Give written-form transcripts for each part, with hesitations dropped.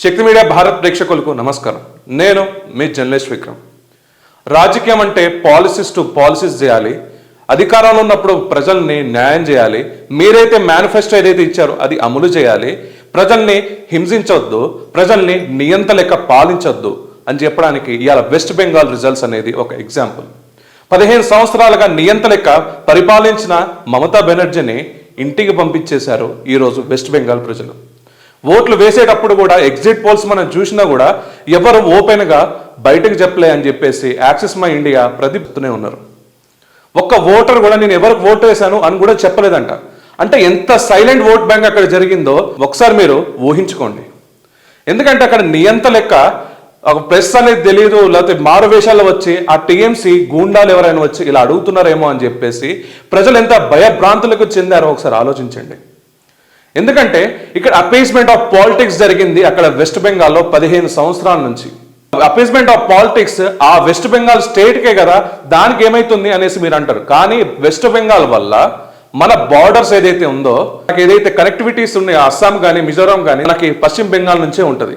శక్తి media Bharat ప్రేక్షకులకు నమస్కారం. నేను మీ జర్నలిస్ట్ విక్రమ్. రాజకీయం అంటే పాలసీస్ టు పాలసీస్ చేయాలి, అధికారంలో ఉన్నప్పుడు ప్రజల్ని న్యాయం చేయాలి, మీరైతే మేనిఫెస్టో ఏదైతే ఇచ్చారో అది అమలు చేయాలి, ప్రజల్ని హింసించొద్దు, ప్రజల్ని నియంత లెక్క పాలించొద్దు అని చెప్పడానికి ఇవాళ వెస్ట్ బెంగాల్ రిజల్ట్స్ అనేది ఒక ఎగ్జాంపుల్. 15 సంవత్సరాలుగా నియంత లెక్క పరిపాలించిన మమతా బెనర్జీని ఇంటికి పంపించేశారు ఈరోజు వెస్ట్ బెంగాల్ ప్రజలు. ఓట్లు వేసేటప్పుడు కూడా ఎగ్జిట్ పోల్స్ మనం చూసినా కూడా ఎవరు ఓపెన్గా బయటకు చెప్పలే అని చెప్పేసి యాక్సిస్ మై ఇండియా ప్రతిపుతూనే ఉన్నారు. ఒక్క ఓటర్ కూడా నేను ఎవరికి ఓటు వేశాను అని కూడా చెప్పలేదంట. అంటే ఎంత సైలెంట్ ఓట్ బ్యాంక్ అక్కడ జరిగిందో ఒకసారి మీరు ఊహించుకోండి. ఎందుకంటే అక్కడ నియంత లెక్క ఒక ప్రెస్ అనేది తెలియదు, లేకపోతే మారువేషాల్లో వచ్చి ఆ టీఎంసీ గూండాలు ఎవరైనా వచ్చి ఇలా అడుగుతున్నారేమో అని చెప్పేసి ప్రజలు ఎంత భయభ్రాంతులకు చెందారో ఒకసారి ఆలోచించండి. ఎందుకంటే ఇక్కడ అపీస్మెంట్ ఆఫ్ పాలిటిక్స్ జరిగింది అక్కడ వెస్ట్ బెంగాల్లో 15 సంవత్సరాల నుంచి. అపీస్మెంట్ ఆఫ్ పాలిటిక్స్ ఆ వెస్ట్ బెంగాల్ స్టేట్కే కదా, దానికి ఏమైతుంది అనేసి మీరు అంటారు. కానీ వెస్ట్ బెంగాల్ వల్ల మన బార్డర్స్ ఏదైతే ఉందో, మనకి ఏదైతే కనెక్టివిటీస్ ఉన్నాయో అస్సాం కానీ మిజోరాం కానీ మనకి పశ్చిమ బెంగాల్ నుంచే ఉంటుంది.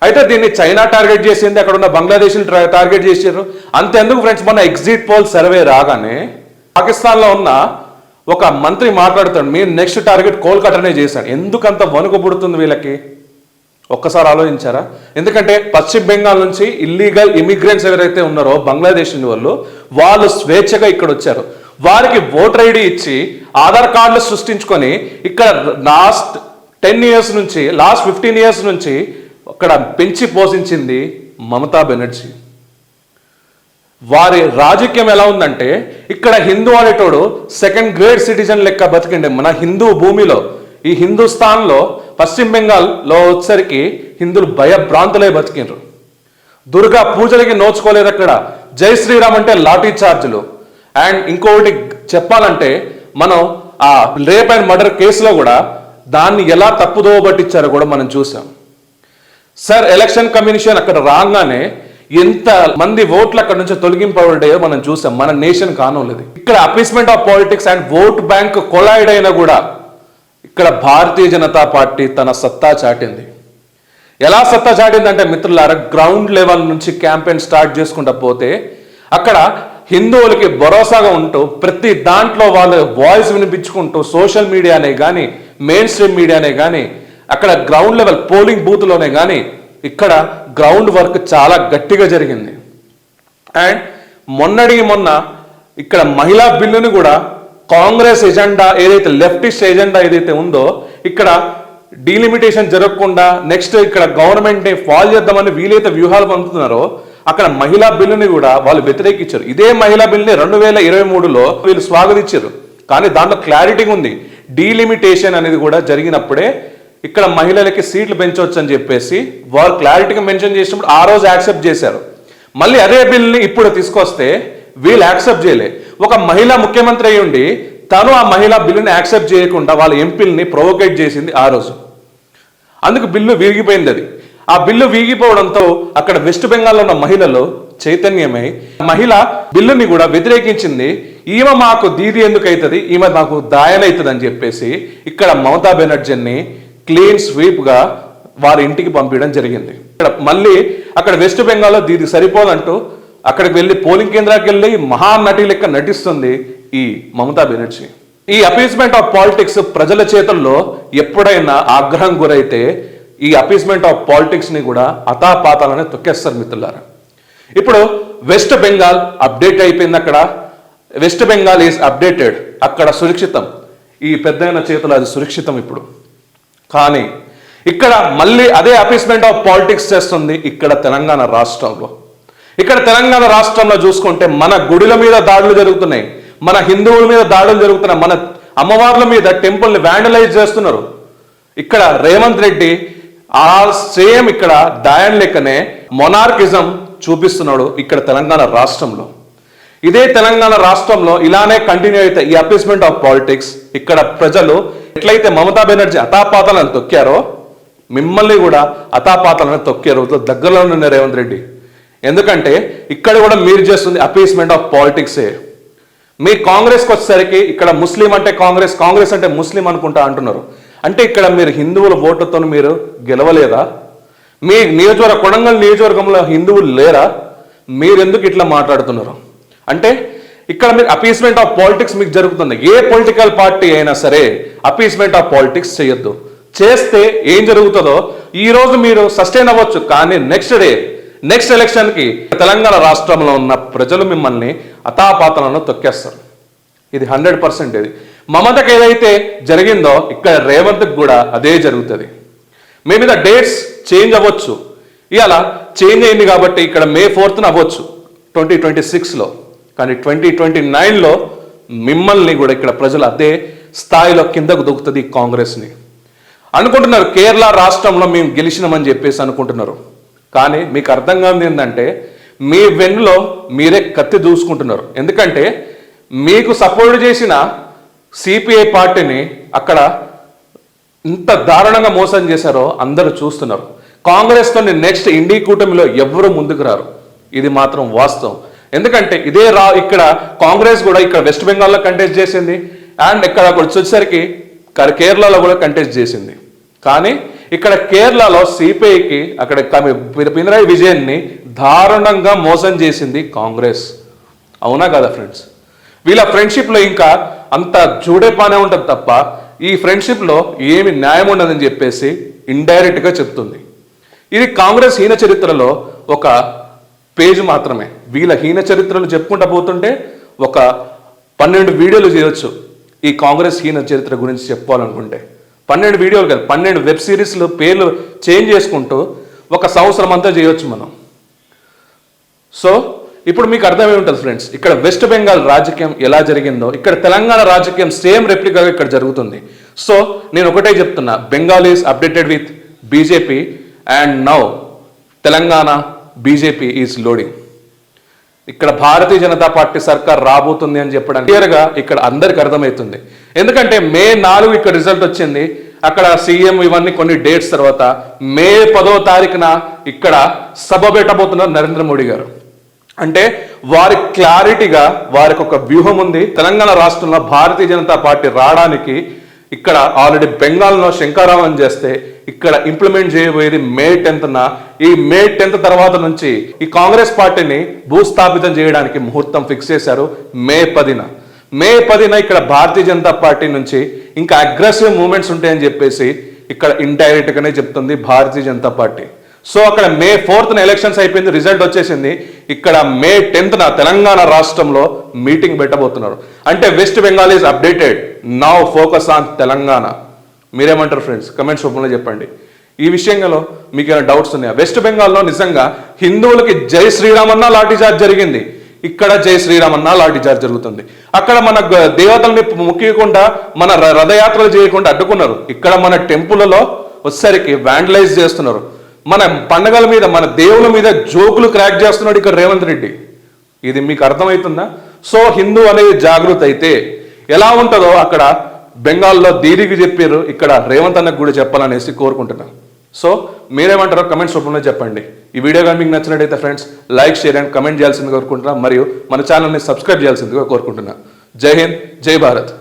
అయితే దీన్ని చైనా టార్గెట్ చేసింది, అక్కడ ఉన్న బంగ్లాదేశ్ టార్గెట్ చేశారు. అంతెందుకు ఫ్రెండ్స్, మన ఎగ్జిట్ పోల్ సర్వే రాగానే పాకిస్తాన్లో ఉన్న ఒక మంత్రి మాట్లాడుతాడు, మీరు నెక్స్ట్ టార్గెట్ కోల్కతానే చేశాడు. ఎందుకంత వణుకు పుడుతుంది వీళ్ళకి ఒక్కసారి ఆలోచించారా? ఎందుకంటే పశ్చిమ బెంగాల్ నుంచి ఇల్లీగల్ ఇమిగ్రెంట్స్ ఎవరైతే ఉన్నారో బంగ్లాదేశ్ వాళ్ళు స్వేచ్ఛగా ఇక్కడ వచ్చారు. వారికి ఓటర్ ఐడి ఇచ్చి ఆధార్ కార్డులు సృష్టించుకొని ఇక్కడ లాస్ట్ 10 ఇయర్స్ నుంచి లాస్ట్ 15 ఇయర్స్ నుంచి అక్కడ పెంచి పోషించింది మమతా బెనర్జీ. వారి రాజకీయం ఎలా ఉందంటే ఇక్కడ హిందూ అనేటోడు సెకండ్ గ్రేడ్ సిటిజన్ లెక్క బతికిండే మన హిందూ భూమిలో. ఈ హిందుస్థాన్లో పశ్చిమ బెంగాల్లో వచ్చరికి హిందువులు భయభ్రాంతులై బతికిండ్రు. దుర్గా పూజలకి నోచుకోలేదు అక్కడ. జై శ్రీరామ్ అంటే లాఠీ చార్జులు. అండ్ ఇంకొకటి చెప్పాలంటే మనం ఆ రేప్ అండ్ మర్డర్ కేసులో కూడా దాన్ని ఎలా తప్పుదోవ పట్టించారో కూడా మనం చూసాం. సార్ ఎలక్షన్ కమిషన్ అక్కడ రాగానే ఎంత మంది ఓట్లు అక్కడ నుంచి తొలగింపబడ్డాయో మనం చూసాం. మన నేషన్ కానోలేదు. ఇక్కడ appeasement of politics and vote bank colloid అయినా కూడా ఇక్కడ భారతీయ జనతా పార్టీ తన సత్తా చాటింది. ఎలా సత్తా చాటిందంటే మిత్రులారా, గ్రౌండ్ లెవెల్ నుంచి క్యాంపెయిన్ స్టార్ట్ చేసుకుంటూ పోతే అక్కడ హిందువులకి భరోసాగా ఉంటూ ప్రతి దాంట్లో వాళ్ళ వాయిస్ వినిపించుకుంటూ సోషల్ మీడియానే కానీ మెయిన్ స్ట్రీమ్ మీడియానే కానీ అక్కడ గ్రౌండ్ లెవెల్ పోలింగ్ బూత్లోనే కానీ ఇక్కడ గ్రౌండ్ వర్క్ చాలా గట్టిగా జరిగింది. అండ్ మొన్న ఇక్కడ మహిళా బిల్లుని కూడా కాంగ్రెస్ ఎజెండా ఏదైతే లెఫ్టిస్ట్ ఎజెండా ఏదైతే ఉందో ఇక్కడ డీలిమిటేషన్ జరగకుండా నెక్స్ట్ ఇక్కడ గవర్నమెంట్ని ఫాల్ చేద్దామని వీలైతే వ్యూహాలు పంపుతున్నారో అక్కడ మహిళా బిల్లుని కూడా వాళ్ళు వ్యతిరేకించారు. ఇదే మహిళా బిల్లుని 2023లో వీళ్ళు స్వాగతించారు. కానీ దాంట్లో క్లారిటీ ఉంది, డీలిమిటేషన్ అనేది కూడా జరిగినప్పుడే ఇక్కడ మహిళలకి సీట్లు పెంచవచ్చు అని చెప్పేసి వారు క్లారిటీగా మెన్షన్ చేసినప్పుడు ఆ రోజు యాక్సెప్ట్ చేశారు. మళ్ళీ అదే బిల్ని ఇప్పుడు తీసుకొస్తే వీళ్ళు యాక్సెప్ట్ చేయలే. ఒక మహిళా ముఖ్యమంత్రి అయి ఉండి తను ఆ మహిళా బిల్లుని యాక్సెప్ట్ చేయకుండా వాళ్ళ ఎంపీలని ప్రొవోకేట్ చేసింది ఆ రోజు. అందుకు బిల్లు వీగిపోయింది. అది ఆ బిల్లు వీగిపోవడంతో అక్కడ వెస్ట్ బెంగాల్లో ఉన్న మహిళలు చైతన్యమై మహిళ బిల్లుని కూడా వ్యతిరేకించింది. ఈమె మాకు దీది ఎందుకు అవుతుంది, ఈమె మాకు దాయనవుతుంది అని చెప్పేసి ఇక్కడ మమతా బెనర్జీని క్లీన్ స్వీప్గా వారి ఇంటికి పంపించడం జరిగింది. ఇక్కడ మళ్ళీ అక్కడ వెస్ట్ బెంగాల్లో దీనికి సరిపోదంటూ అక్కడికి వెళ్ళి పోలింగ్ కేంద్రానికి వెళ్ళి మహానటి లెక్క నటిస్తుంది ఈ మమతా బెనర్జీ. ఈ అపీస్మెంట్ ఆఫ్ పాలిటిక్స్ ప్రజల చేతుల్లో ఎప్పుడైనా ఆగ్రహం గురైతే ఈ అపీస్మెంట్ ఆఫ్ పాలిటిక్స్ని కూడా అతాపాతాలని తొక్కేస్తారు మిత్రులారా. ఇప్పుడు వెస్ట్ బెంగాల్ అప్డేట్ అయిపోయింది. అక్కడ వెస్ట్ బెంగాల్ ఈజ్ అప్డేటెడ్, అక్కడ సురక్షితం. ఈ పెద్దయిన చేతులు అది సురక్షితం ఇప్పుడు. కానీ ఇక్కడ మళ్ళీ అదే అపీస్మెంట్ ఆఫ్ పాలిటిక్స్ చేస్తుంది ఇక్కడ తెలంగాణ రాష్ట్రంలో. ఇక్కడ తెలంగాణ రాష్ట్రంలో చూసుకుంటే మన గుడిల మీద దాడులు జరుగుతున్నాయి, మన హిందువుల మీద దాడులు జరుగుతున్నాయి, మన అమ్మవార్ల మీద టెంపుల్ని వ్యాండలైజ్ చేస్తున్నారు. ఇక్కడ రేవంత్ రెడ్డి ఆ సేమ్ ఇక్కడ దాయన్ లెక్కనే మొనార్కిజం చూపిస్తున్నాడు ఇక్కడ తెలంగాణ రాష్ట్రంలో. ఇదే తెలంగాణ రాష్ట్రంలో ఇలానే కంటిన్యూ అయితే ఈ అపీస్మెంట్ ఆఫ్ పాలిటిక్స్ ఇక్కడ ప్రజలు ఎట్లయితే మమతా బెనర్జీ అతాపాతాలను తొక్కారో మిమ్మల్ని కూడా అతాపాతాలను తొక్కే రోజులో దగ్గరలో ఉన్న రేవంత్ రెడ్డి. ఎందుకంటే ఇక్కడ కూడా మీరు చేస్తుంది అపీస్మెంట్ ఆఫ్ పాలిటిక్సే. మీ కాంగ్రెస్కి వచ్చేసరికి ఇక్కడ ముస్లిం అంటే కాంగ్రెస్, కాంగ్రెస్ అంటే ముస్లిం అనుకుంటా అంటున్నారు. అంటే ఇక్కడ మీరు హిందువుల ఓట్లతో మీరు గెలవలేదా? మీ కొడంగల్ నియోజకవర్గంలో హిందువులు లేరా? మీరెందుకు ఇట్లా మాట్లాడుతున్నారు? అంటే ఇక్కడ మీరు అపీస్మెంట్ ఆఫ్ పాలిటిక్స్ మీకు జరుగుతుంది. ఏ పొలిటికల్ పార్టీ అయినా సరే అపీస్మెంట్ ఆఫ్ పాలిటిక్స్ చేయొద్దు. చేస్తే ఏం జరుగుతుందో ఈ రోజు మీరు సస్టైన్ అవ్వచ్చు, కానీ నెక్స్ట్ ఎలక్షన్కి తెలంగాణ రాష్ట్రంలో ఉన్న ప్రజలు మిమ్మల్ని అతాపాతలను తొక్కేస్తారు. ఇది 100%. ఇది మమతకి ఏదైతే జరిగిందో ఇక్కడ రేవంత్కి కూడా అదే జరుగుతుంది. మే మీద డేట్స్ చేంజ్ అవ్వచ్చు, ఇలా చేంజ్ అయింది కాబట్టి ఇక్కడ May 4th అవ్వచ్చు 2026లో, కానీ 2029లో మిమ్మల్ని కూడా ఇక్కడ ప్రజలు అదే స్థాయిలో కిందకు దొక్కుతుంది కాంగ్రెస్ని. అనుకుంటున్నారు కేరళ రాష్ట్రంలో మేము గెలిచినామని చెప్పేసి అనుకుంటున్నారు, కానీ మీకు అర్థం కానిది ఏంటంటే మీ వెన్నులో మీరే కత్తి దూసుకుంటున్నారు. ఎందుకంటే మీకు సపోర్ట్ చేసిన సిపిఐ పార్టీని అక్కడ ఇంత దారుణంగా మోసం చేశారో అందరూ చూస్తున్నారు. కాంగ్రెస్తో నెక్స్ట్ ఇండి కూటమిలో ఎవరు ముందుకు రారు, ఇది మాత్రం వాస్తవం. ఎందుకంటే ఇక్కడ కాంగ్రెస్ కూడా ఇక్కడ వెస్ట్ బెంగాల్లో కంటెస్ట్ చేసింది, అండ్ ఇక్కడ వచ్చేసరికి కేరళలో కూడా కంటెస్ట్ చేసింది. కానీ ఇక్కడ కేరళలో సిపిఐకి అక్కడ పినరాయి విజయన్ని దారుణంగా మోసం చేసింది కాంగ్రెస్. అవునా కదా ఫ్రెండ్స్? వీళ్ళ ఫ్రెండ్షిప్లో ఇంకా అంత జూడేపానే ఉంటుంది తప్ప ఈ ఫ్రెండ్షిప్లో ఏమి న్యాయం ఉండదని చెప్పేసి ఇండైరెక్ట్గా చెప్తుంది. ఇది కాంగ్రెస్ హీన చరిత్రలో ఒక పేజ్ మాత్రమే. వీళ్ళ హీన చరిత్రలు చెప్పుకుంటూ పోతుంటే ఒక 12 వీడియోలు చేయొచ్చు ఈ కాంగ్రెస్ హీన చరిత్ర గురించి చెప్పుకోవాలనుకుంటే. 12 వీడియోలు కాదు, 12 వెబ్ సిరీస్లు పేర్లు చేంజ్ చేసుకుంటూ ఒక సంవత్సరం అంతా చేయొచ్చు మనం. సో ఇప్పుడు మీకు అర్థమై ఉంటుంది ఫ్రెండ్స్, ఇక్కడ వెస్ట్ బెంగాల్ రాజకీయం ఎలా జరిగిందో ఇక్కడ తెలంగాణ రాజకీయం సేమ్ రెప్లికాగా ఇక్కడ జరుగుతుంది. సో నేను ఒకటే చెప్తున్నా, Bengal is updated with BJP and now Telangana BJP is loading. ఇక్కడ భారతీయ జనతా పార్టీ సర్కార్ రాబోతుంది అని చెప్పడానికి క్లియర్గా ఇక్కడ అందరికి అర్థమవుతుంది. ఎందుకంటే May 4 ఇక్కడ రిజల్ట్ వచ్చింది, అక్కడ సీఎం ఇవన్నీ కొన్ని డేట్స్ తర్వాత May 10వ ఇక్కడ సభ పెట్టబోతున్నారు నరేంద్ర మోడీ గారు. అంటే వారి క్లారిటీగా వారికి ఒక వ్యూహం ఉంది. తెలంగాణ రాష్ట్రంలో భారతీయ జనతా పార్టీ రావడానికి ఇక్కడ ఆల్రెడీ బెంగాల్లో శంకారావం చేస్తే ఇక్కడ ఇంప్లిమెంట్ చేయబోయేది May 10న. ఈ May 10th తర్వాత నుంచి ఈ కాంగ్రెస్ పార్టీని భూస్థాపితం చేయడానికి ముహూర్తం ఫిక్స్ చేశారు May 10న. May 10న ఇక్కడ భారతీయ జనతా పార్టీ నుంచి ఇంకా అగ్రెసివ్ మూవ్మెంట్స్ ఉంటాయని చెప్పేసి ఇక్కడ ఇండైరెక్ట్ గానే చెప్తుంది భారతీయ జనతా పార్టీ. సో అక్కడ May 4th ఎలక్షన్స్ అయిపోయింది, రిజల్ట్ వచ్చేసింది. ఇక్కడ May 10th తెలంగాణ రాష్ట్రంలో మీటింగ్ పెట్టబోతున్నారు. అంటే west Bengal is updated, now focus on Telangana. మీరేమంటారు ఫ్రెండ్స్? కమెంట్స్ రూపంలో చెప్పండి. ఈ విషయంలో మీకు ఏమైనా డౌట్స్ ఉన్నాయా? వెస్ట్ బెంగాల్లో నిజంగా హిందువులకి జై శ్రీరామ్ అన్న లాఠీ చార్జ్ జరిగింది, ఇక్కడ జై శ్రీరామ్ అన్న లాఠీ చార్జ్ జరుగుతుంది. అక్కడ మన దేవతల్ని ముఖ్యకుండా మన రథయాత్రలు చేయకుండా అడ్డుకున్నారు. ఇక్కడ మన టెంపుల్లో వచ్చేసరికి వ్యాండలైజ్ చేస్తున్నారు. మన పండగల మీద మన దేవుల మీద జోకులు క్రాక్ చేస్తున్నాడు ఇక్కడ రేవంత్ రెడ్డి. ఇది మీకు అర్థమవుతుందా? సో హిందూ అనేది జాగృతి అయితే ఎలా ఉంటుందో అక్కడ బెంగాల్లో దీనికి చెప్పారు, ఇక్కడ రేవంత్ అన్నకు కూడా చెప్పాలనేసి కోరుకుంటున్నాను. సో మీరేమంటారో కమెంట్స్ రూపంలో చెప్పండి. ఈ వీడియో కానీ మీకు నచ్చినట్టయితే friends like, share and comment చేయాల్సిందిగా కోరుకుంటున్నా, మరియు మన ఛానల్ని సబ్స్క్రైబ్ చేయాల్సిందిగా కోరుకుంటున్నా. జై హింద్, జై భారత్.